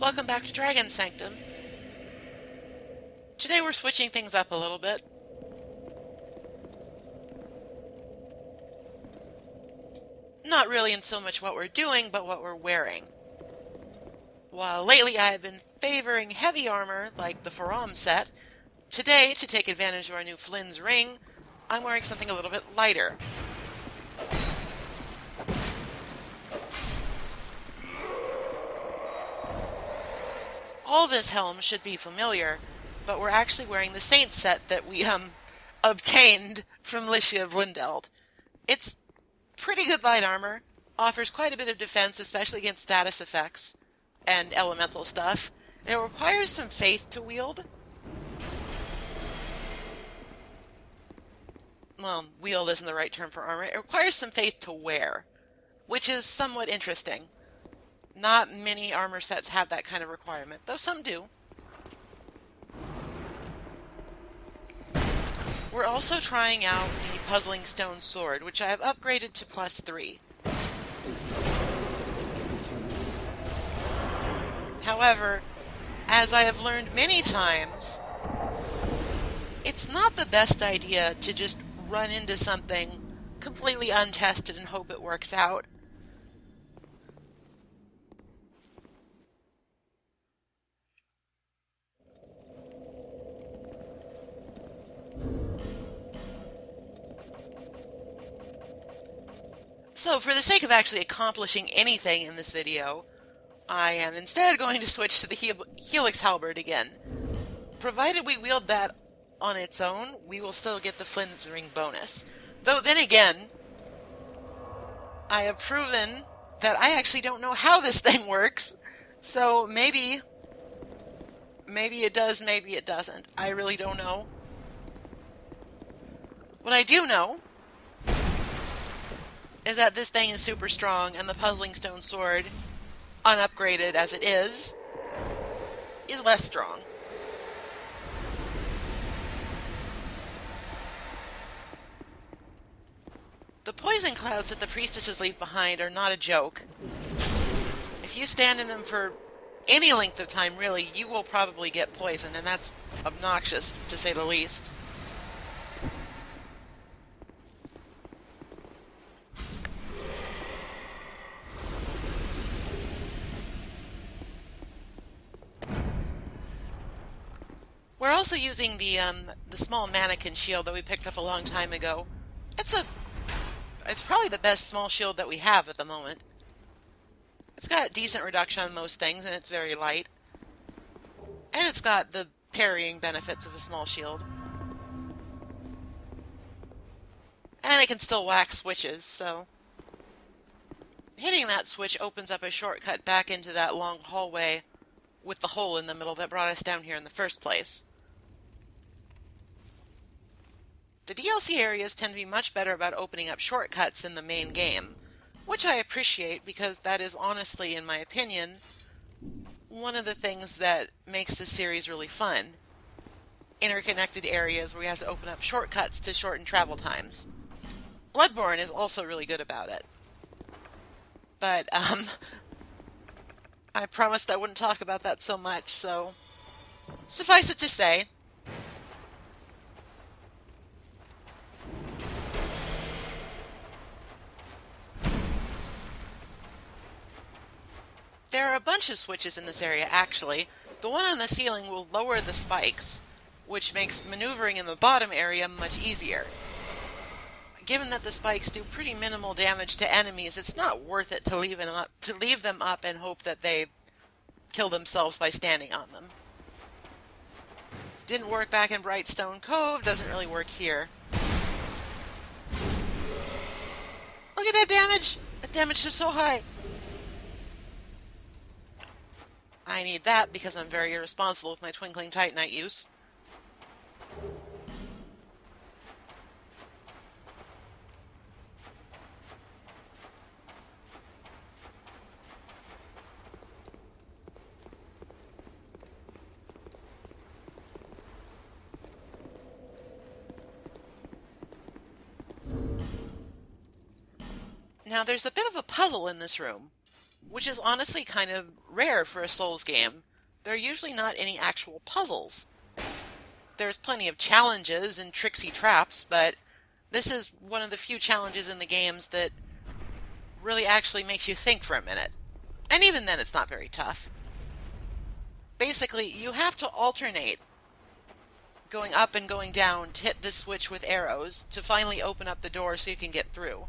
Welcome back to Dragon Sanctum. Today we're switching things up a little bit. Not really in so much what we're doing, but what we're wearing. While lately I have been favoring heavy armor, like the Faram set, today, to take advantage of our new Flynn's ring, I'm wearing something a little bit lighter. All this helm should be familiar, but we're actually wearing the Saint set that we obtained from Licia of Lindeld. It's pretty good light armor, offers quite a bit of defense, especially against status effects and elemental stuff. It requires some faith to wield. Well, wield isn't the right term for armor. It requires some faith to wear, which is somewhat interesting. Not many armor sets have that kind of requirement, though some do. We're also trying out the Puzzling Stone Sword, which I have upgraded to +3. However, as I have learned many times, it's not the best idea to just run into something completely untested and hope it works out. So, for the sake of actually accomplishing anything in this video, I am instead going to switch to the Helix Halberd again. Provided we wield that on its own, we will still get the Flynn's ring bonus. Though then again, I have proven that I actually don't know how this thing works, so maybe it does, maybe it doesn't. I really don't know. What I do know is that this thing is super strong, and the Puzzling Stone Sword, unupgraded as it is less strong. The poison clouds that the priestesses leave behind are not a joke. If you stand in them for any length of time, really, you will probably get poisoned, and that's obnoxious, to say the least. We're also using the small mannequin shield that we picked up a long time ago. It's probably the best small shield that we have at the moment. It's got decent reduction on most things, and it's very light. And it's got the parrying benefits of a small shield. And it can still whack switches, so hitting that switch opens up a shortcut back into that long hallway with the hole in the middle that brought us down here in the first place. The DLC areas tend to be much better about opening up shortcuts in the main game, which I appreciate because that is honestly, in my opinion, one of the things that makes this series really fun. Interconnected areas where we have to open up shortcuts to shorten travel times. Bloodborne is also really good about it. But, I promised I wouldn't talk about that so much, so suffice it to say, there are a bunch of switches in this area, actually. The one on the ceiling will lower the spikes, which makes maneuvering in the bottom area much easier. Given that the spikes do pretty minimal damage to enemies, it's not worth it to leave them up and hope that they kill themselves by standing on them. Didn't work back in Brightstone Cove, doesn't really work here. Look at that damage! That damage is so high! I need that because I'm very irresponsible with my Twinkling Titanite use. Now there's a bit of a puzzle in this room. which is honestly kind of rare for a Souls game. There are usually not any actual puzzles. There's plenty of challenges and tricksy traps, but this is one of the few challenges in the games that really actually makes you think for a minute. And even then, it's not very tough. Basically, you have to alternate going up and going down to hit this switch with arrows to finally open up the door so you can get through.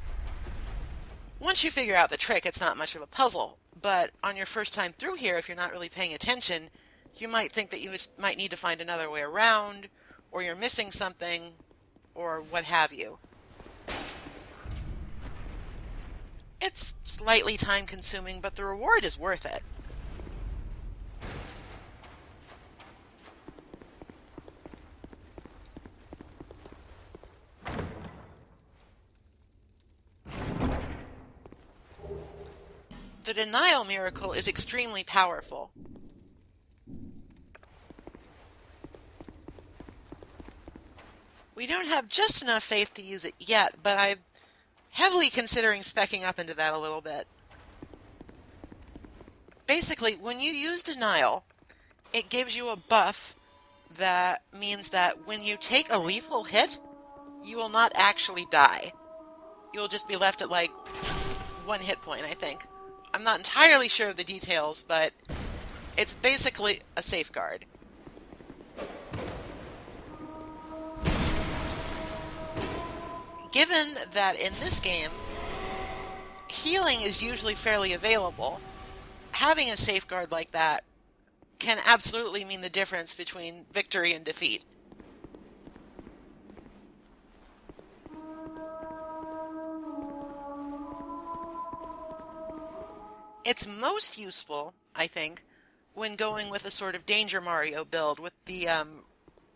Once you figure out the trick, it's not much of a puzzle, but on your first time through here, if you're not really paying attention, you might think that you might need to find another way around, or you're missing something, or what have you. It's slightly time-consuming, but the reward is worth it. The denial miracle is extremely powerful. We don't have just enough faith to use it yet, but I'm heavily considering speccing up into that a little bit. Basically, when you use denial, it gives you a buff that means that when you take a lethal hit, you will not actually die. You'll just be left at like 1 hit point, I think. I'm not entirely sure of the details, but it's basically a safeguard. Given that in this game, healing is usually fairly available, having a safeguard like that can absolutely mean the difference between victory and defeat. It's most useful, I think, when going with a sort of Danger Mario build with the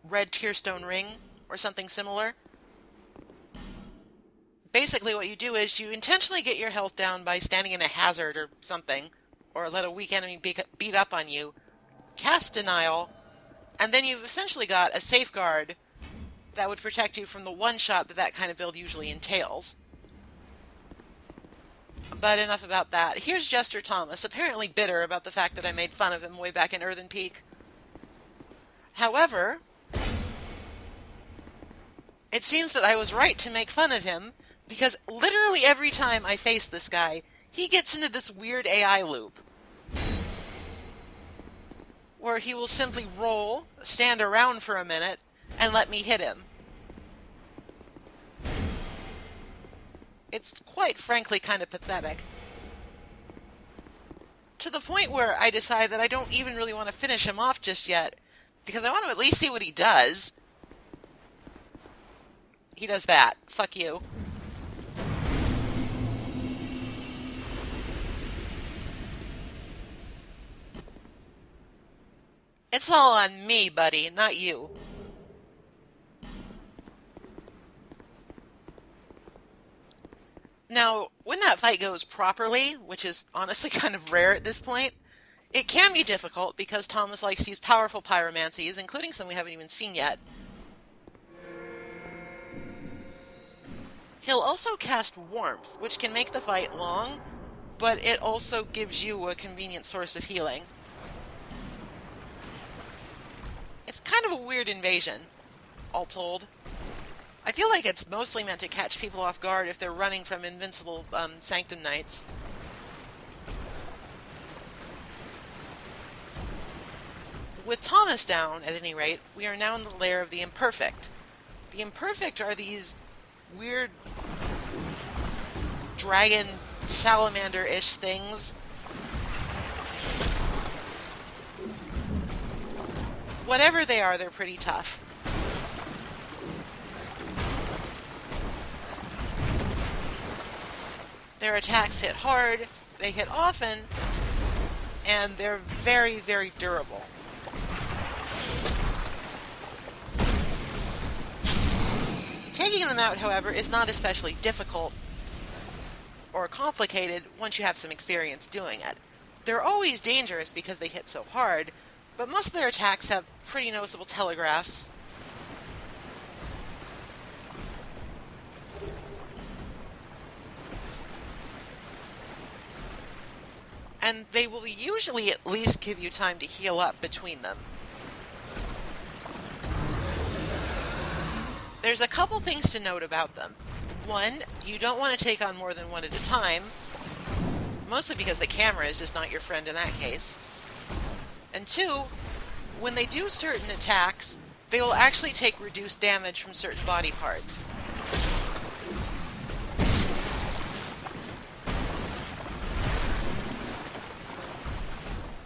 red Tearstone ring or something similar. Basically what you do is you intentionally get your health down by standing in a hazard or something, or let a weak enemy beat up on you, cast Denial, and then you've essentially got a safeguard that would protect you from the one-shot that kind of build usually entails. But enough about that. Here's Jester Thomas, apparently bitter about the fact that I made fun of him way back in Earthen Peak. However, it seems that I was right to make fun of him, because literally every time I face this guy, he gets into this weird AI loop, where he will simply roll, stand around for a minute, and let me hit him. It's quite frankly kind of pathetic. To the point where I decide that I don't even really want to finish him off just yet, because I want to at least see what he does. He does that. Fuck you. It's all on me, buddy, not you. Now, when that fight goes properly, which is honestly kind of rare at this point, it can be difficult because Thomas likes to use powerful pyromancies, including some we haven't even seen yet. He'll also cast Warmth, which can make the fight long, but it also gives you a convenient source of healing. It's kind of a weird invasion, all told. I feel like it's mostly meant to catch people off guard if they're running from invincible Sanctum Knights. With Thomas down, at any rate, we are now in the lair of the imperfect. The imperfect are these weird dragon salamander-ish things. Whatever they are, they're pretty tough. Their attacks hit hard, they hit often, and they're very, very durable. Taking them out, however, is not especially difficult or complicated once you have some experience doing it. They're always dangerous because they hit so hard, but most of their attacks have pretty noticeable telegraphs. and they will usually at least give you time to heal up between them. There's a couple things to note about them. One, you don't want to take on more than one at a time, mostly because the camera is just not your friend in that case. And two, when they do certain attacks, they will actually take reduced damage from certain body parts.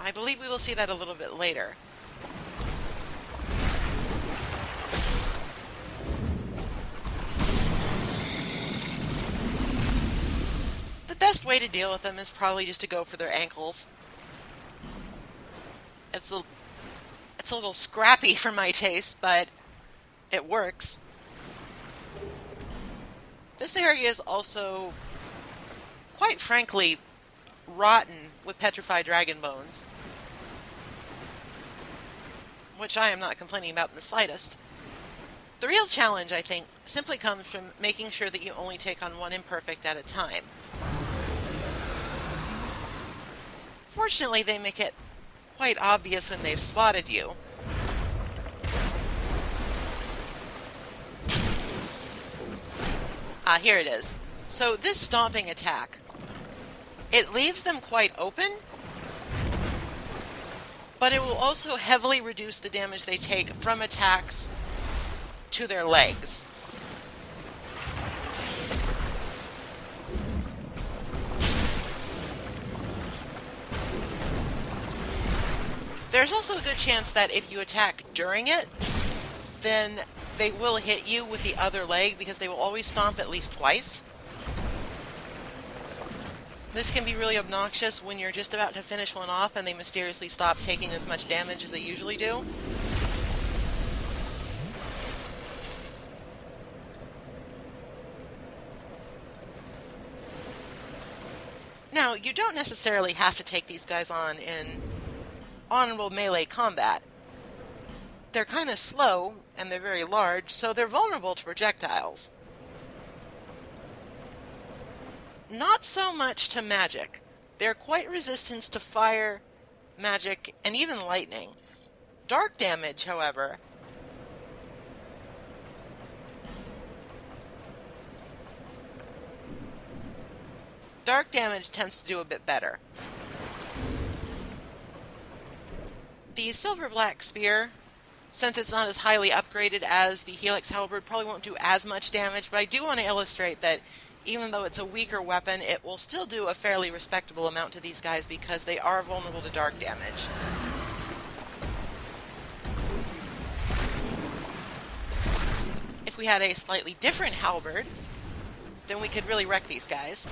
I believe we will see that a little bit later. The best way to deal with them is probably just to go for their ankles. It's a little scrappy for my taste, but it works. This area is also, quite frankly, rotten with petrified dragon bones, which I am not complaining about in the slightest. The real challenge, I think, simply comes from making sure that you only take on one imperfect at a time. Fortunately, they make it quite obvious when they've spotted you. Here it is. So this stomping attack, it leaves them quite open, but it will also heavily reduce the damage they take from attacks to their legs. There's also a good chance that if you attack during it, then they will hit you with the other leg because they will always stomp at least twice. This can be really obnoxious when you're just about to finish one off and they mysteriously stop taking as much damage as they usually do. Now, you don't necessarily have to take these guys on in honorable melee combat. They're kind of slow, and they're very large, so they're vulnerable to projectiles. Not so much to magic. They're quite resistant to fire, magic, and even lightning. Dark damage, however, tends to do a bit better. The silver-black spear, since it's not as highly upgraded as the Helix Halberd, probably won't do as much damage, but I do want to illustrate that even though it's a weaker weapon, it will still do a fairly respectable amount to these guys because they are vulnerable to dark damage. If we had a slightly different halberd, then we could really wreck these guys.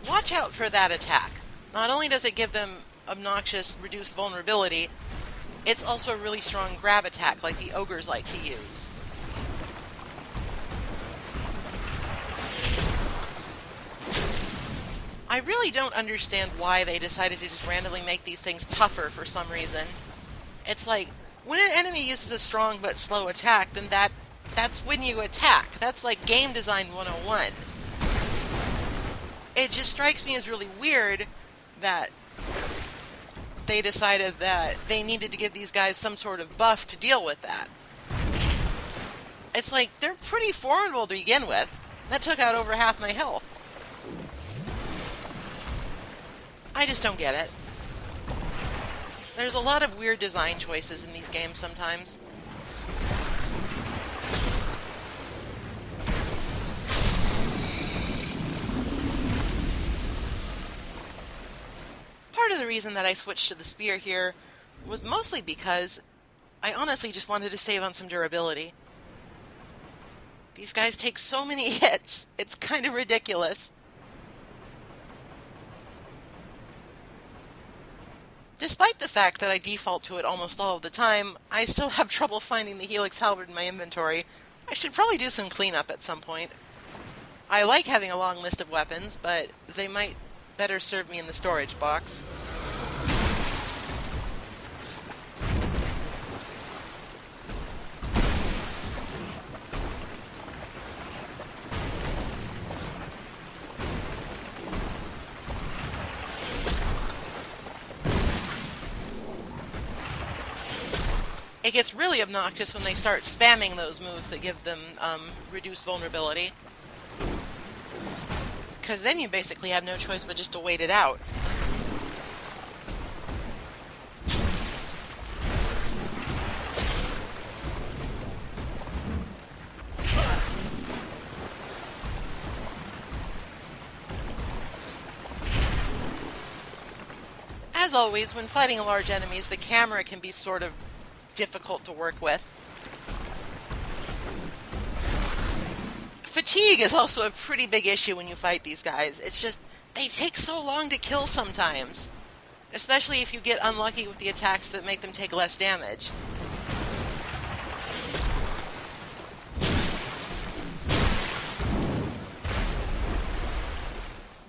Watch out for that attack. Not only does it give them obnoxious, reduced vulnerability, it's also a really strong grab attack like the ogres like to use. I really don't understand why they decided to just randomly make these things tougher for some reason. It's like, when an enemy uses a strong but slow attack, then that's when you attack. That's like game design 101. It just strikes me as really weird that they decided that they needed to give these guys some sort of buff to deal with that. It's like, they're pretty formidable to begin with. That took out over half my health. I just don't get it. There's a lot of weird design choices in these games sometimes. Part of the reason that I switched to the spear here was mostly because I honestly just wanted to save on some durability. These guys take so many hits, it's kind of ridiculous. Despite the fact that I default to it almost all of the time, I still have trouble finding the Helix Halberd in my inventory. I should probably do some cleanup at some point. I like having a long list of weapons, but they might better serve me in the storage box. It gets really obnoxious when they start spamming those moves that give them reduced vulnerability. Because then you basically have no choice but just to wait it out. As always, when fighting large enemies, the camera can be sort of difficult to work with. Fatigue is also a pretty big issue when you fight these guys. It's just, they take so long to kill sometimes. Especially if you get unlucky with the attacks that make them take less damage.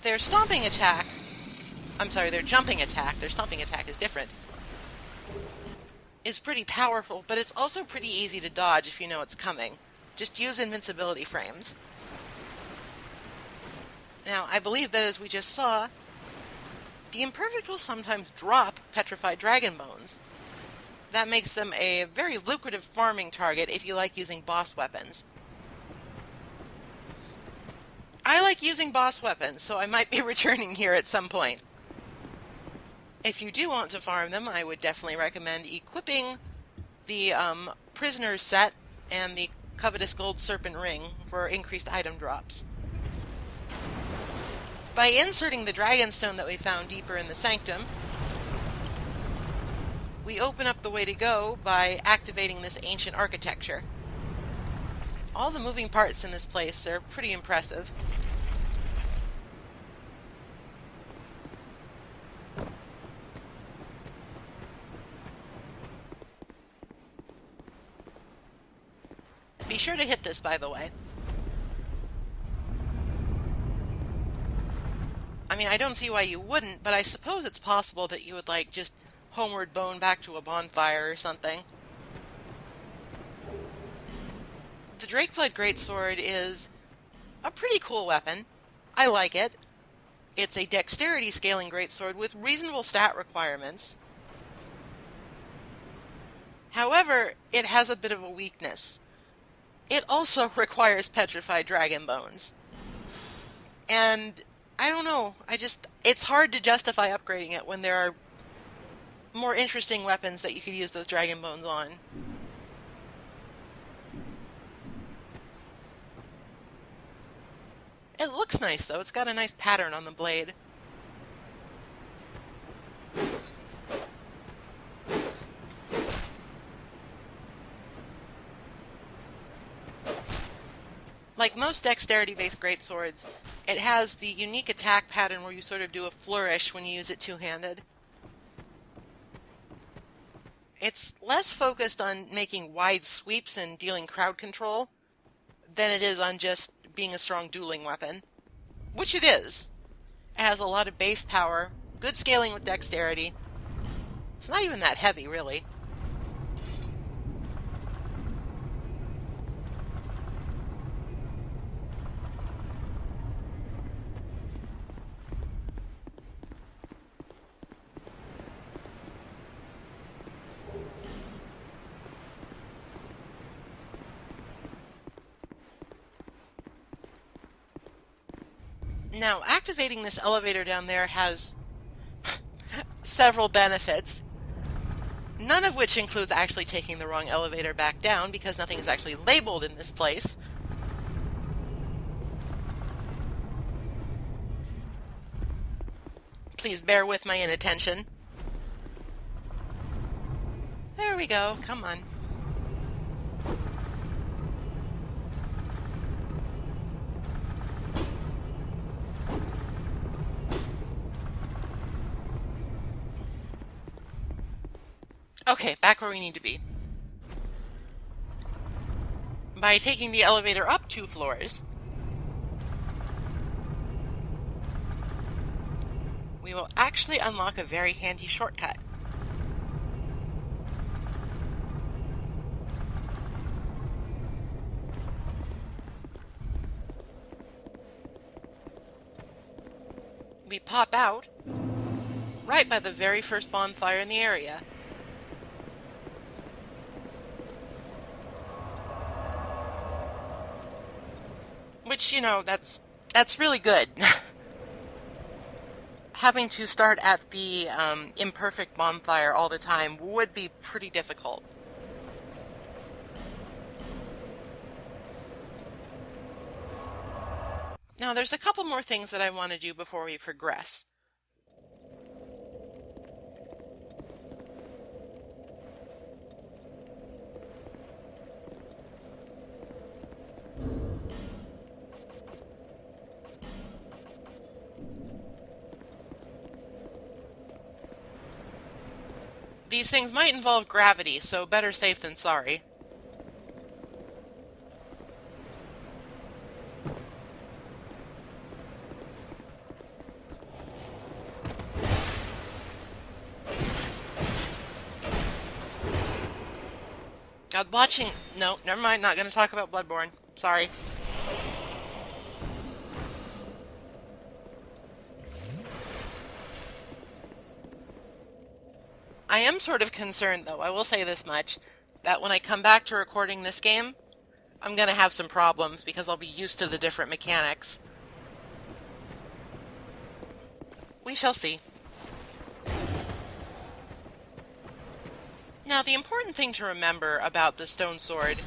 Their stomping attack... I'm sorry, their jumping attack, their stomping attack is different, is pretty powerful, but it's also pretty easy to dodge if you know it's coming. Just use invincibility frames. Now, I believe that as we just saw, the imperfect will sometimes drop petrified dragon bones. That makes them a very lucrative farming target if you like using boss weapons. I like using boss weapons, so I might be returning here at some point. If you do want to farm them, I would definitely recommend equipping the Prisoner's Set and the Covetous Gold Serpent Ring for increased item drops. By inserting the Dragonstone that we found deeper in the Sanctum, we open up the way to go by activating this ancient architecture. All the moving parts in this place are pretty impressive. Be sure to hit this, by the way. I mean, I don't see why you wouldn't, but I suppose it's possible that you would, like, just homeward bone back to a bonfire or something. The Drakeblood Greatsword is a pretty cool weapon. I like it. It's a dexterity scaling greatsword with reasonable stat requirements. However, it has a bit of a weakness. It also requires petrified dragon bones. And I don't know, it's hard to justify upgrading it when there are more interesting weapons that you could use those dragon bones on. It looks nice though, it's got a nice pattern on the blade. Like most dexterity-based greatswords, it has the unique attack pattern where you sort of do a flourish when you use it two-handed. It's less focused on making wide sweeps and dealing crowd control than it is on just being a strong dueling weapon. Which it is. It has a lot of base power, good scaling with dexterity. It's not even that heavy, really. Now, activating this elevator down there has several benefits, none of which includes actually taking the wrong elevator back down, because nothing is actually labeled in this place. Please bear with my inattention. There we go, come on. Okay, back where we need to be. By taking the elevator up 2 floors, we will actually unlock a very handy shortcut. We pop out right by the very first bonfire in the area. Which, you know, that's really good. Having to start at the imperfect bonfire all the time would be pretty difficult. Now, there's a couple more things that I want to do before we progress. These things might involve gravity, so better safe than sorry. God, watching... No, never mind, not going to talk about Bloodborne. Sorry. I am sort of concerned, though, I will say this much, that when I come back to recording this game, I'm going to have some problems because I'll be used to the different mechanics. We shall see. Now, the important thing to remember about the stone sword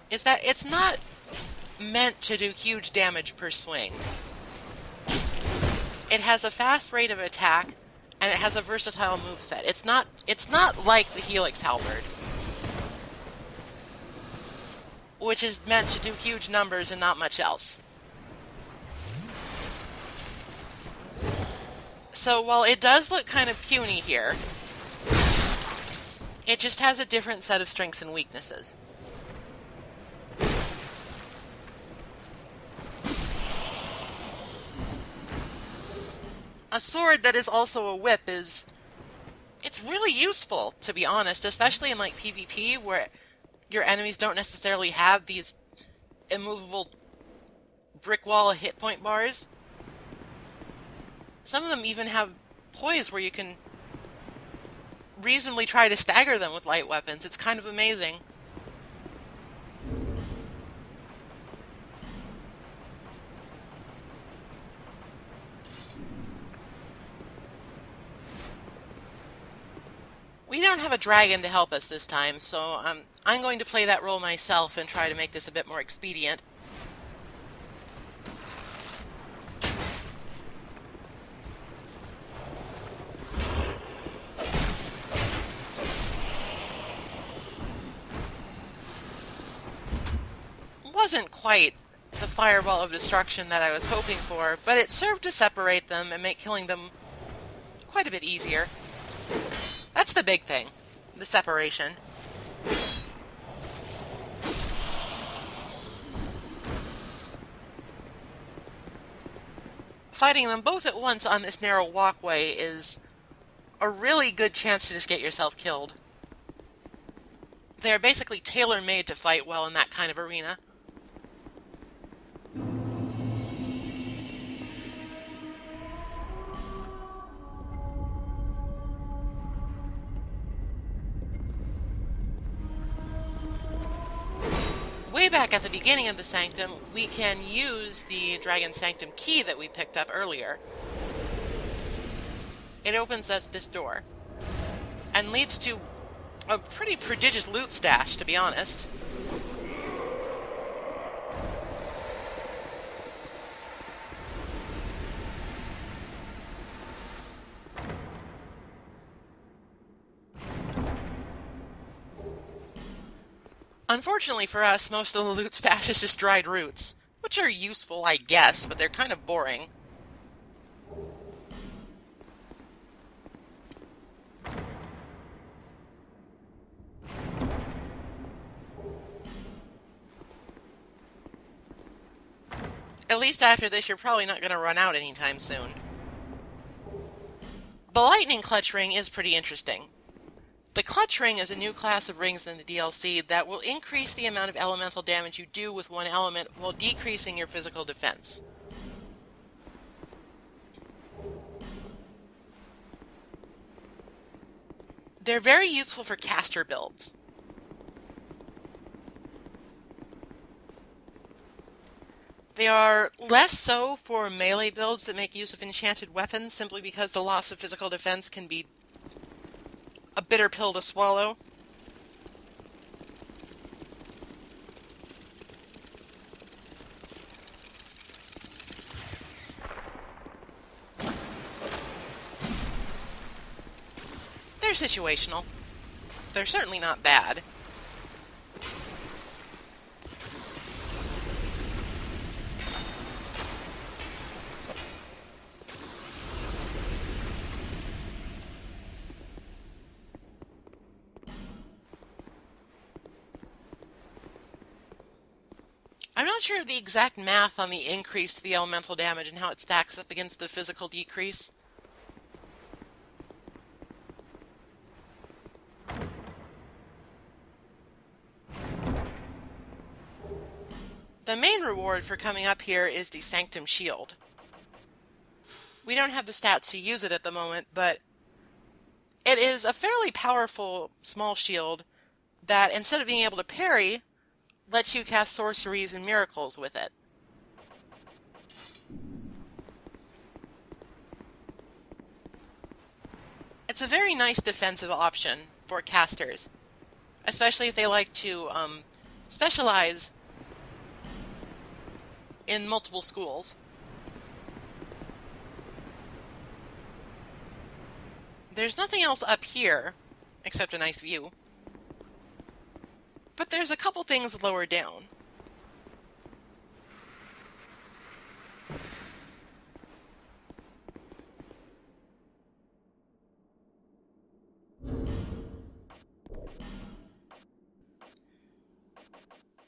is that it's not meant to do huge damage per swing. It has a fast rate of attack, and it has a versatile moveset. It's not like the Helix Halberd, which is meant to do huge numbers and not much else. So while it does look kind of puny here, it just has a different set of strengths and weaknesses. A sword that is also a whip it's really useful, to be honest, especially in like PvP where your enemies don't necessarily have these immovable brick wall hit point bars. Some of them even have poise where you can reasonably try to stagger them with light weapons. It's kind of amazing. We don't have a dragon to help us this time, so I'm going to play that role myself and try to make this a bit more expedient. Wasn't quite the fireball of destruction that I was hoping for, but it served to separate them and make killing them quite a bit easier. That's the big thing, the separation. Fighting them both at once on this narrow walkway is a really good chance to just get yourself killed. They're basically tailor-made to fight well in that kind of arena. Way back at the beginning of the Sanctum, we can use the Dragon Sanctum key that we picked up earlier. It opens us this door, and leads to a pretty prodigious loot stash, to be honest. Unfortunately for us, most of the loot stash is just dried roots, which are useful, I guess, but they're kind of boring. At least after this, you're probably not going to run out anytime soon. The Lightning Clutch Ring is pretty interesting. The Clutch Ring is a new class of rings in the DLC that will increase the amount of elemental damage you do with one element while decreasing your physical defense. They're very useful for caster builds. They are less so for melee builds that make use of enchanted weapons, simply because the loss of physical defense can be a bitter pill to swallow. They're situational. They're certainly not bad. I'm not sure of the exact math on the increase to the elemental damage and how it stacks up against the physical decrease. The main reward for coming up here is the Sanctum shield. We don't have the stats to use it at the moment, but it is a fairly powerful small shield that, instead of being able to parry, lets you cast sorceries and miracles with it. It's a very nice defensive option for casters, especially if they like to specialize in multiple schools. There's nothing else up here, except a nice view. But there's a couple things lower down.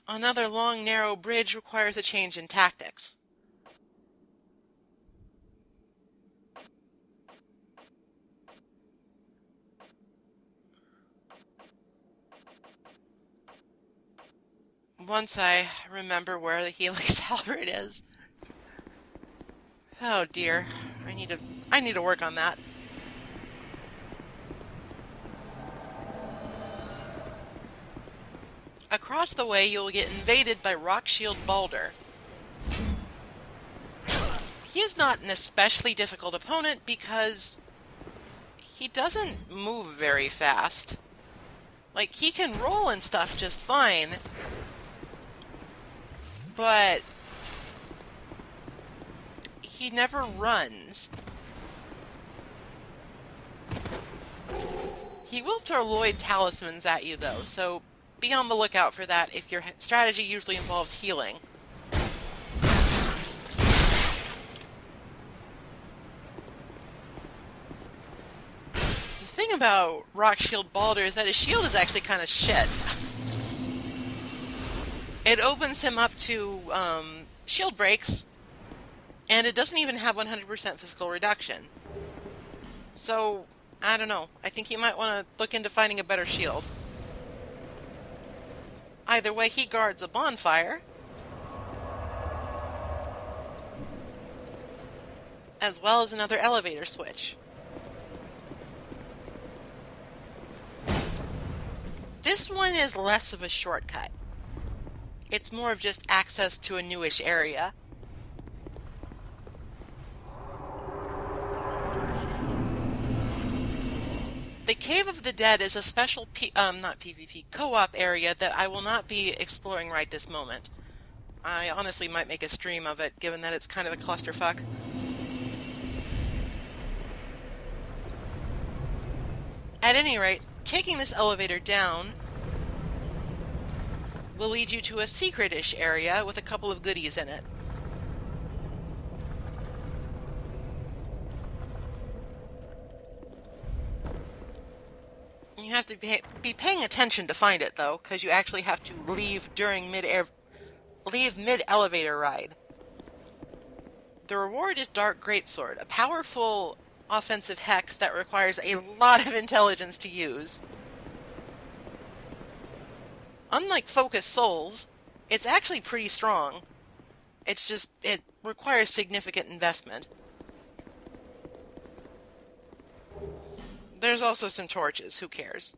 Another long, narrow bridge requires a change in tactics. Once I remember where the Helix Halberd is. Oh dear, I need to work on that. Across the way, you'll get invaded by Rock Shield Balder. He is not an especially difficult opponent because he doesn't move very fast. Like, he can roll and stuff just fine, but he never runs. He will throw Lloyd talismans at you, though, so be on the lookout for that if your strategy usually involves healing. The thing about Rock Shield Balder is that his shield is actually kind of shit. It opens him up to shield breaks, and it doesn't even have 100% physical reduction. So, I don't know. I think you might want to look into finding a better shield. Either way, he guards a bonfire, as well as another elevator switch. This one is less of a shortcut. It's more of just access to a newish area. The Cave of the Dead is a special not PvP, co-op area that I will not be exploring right this moment. I honestly might make a stream of it, given that it's kind of a clusterfuck. At any rate, taking this elevator down will lead you to a secret-ish area with a couple of goodies in it. You have to be paying attention to find it, though, because you actually have to leave during mid-elevator ride. The reward is Dark Greatsword, a powerful offensive hex that requires a lot of intelligence to use. Unlike Focus Souls, it's actually pretty strong. It's just, it requires significant investment. There's also some torches, who cares?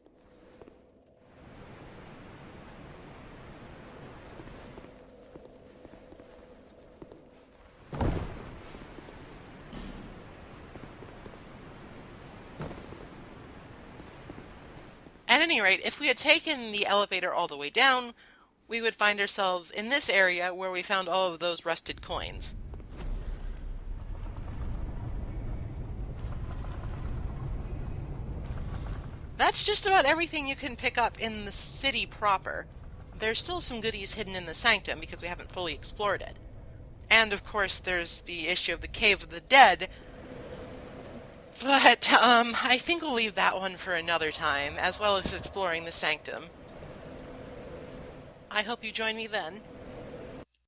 any rate, if we had taken the elevator all the way down, we would find ourselves in this area where we found all of those rusted coins. That's just about everything you can pick up in the city proper. There's still some goodies hidden in the Sanctum because we haven't fully explored it. And of course there's the issue of the Cave of the Dead, but I think we'll leave that one for another time, as well as exploring the Sanctum. I hope you join me then.